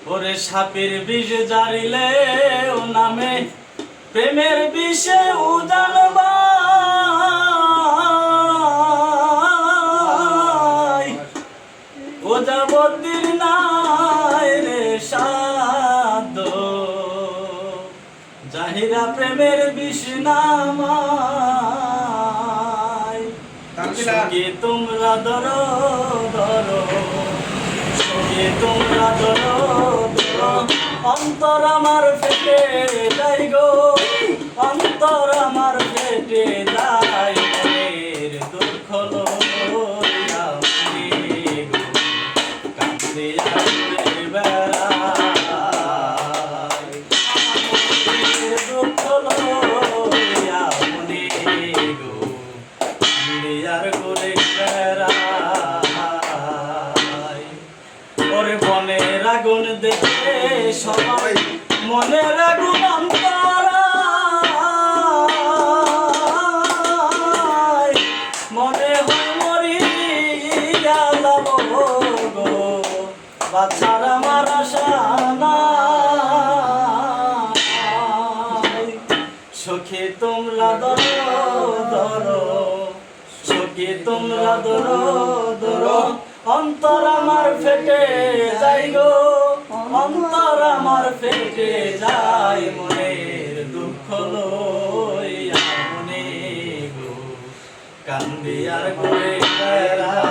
ওরে সাপের বিষ জারিলে ও নামে প্রেমের বিষে উদান ও যাবতীর নাই রে সাধ্য জাহিরা প্রেমের বিষ নামায় সঙ্গে তোমরা ধরো ধরো সঙ্গে তোমরা ধরো ধরো অন্তর আমার ফেটে যাই গো অন্তর আমার ফেটে যাই মনের দুঃখ লইয়া মনে গো কাঁদে আসবে বেড়াই মনের দুঃখ লইয়া মনে গো কাঁদে আর করে বেড়াই ওরে বনের আগুন দেখে সবাই মনের আগুন অন্তরায় মনে হয় মরিয়া যাব গো বাচ্চার আমার আশা নাই সখী তোমরা ধরো ধরো সখী তোমরা ধরো ধরো অন্তর আমার ফেটে যাই গো অন্তর আমার ফেটে যায় মনের দুঃখ লইয়া মনে গো কান্দি আর করে বেড়াই।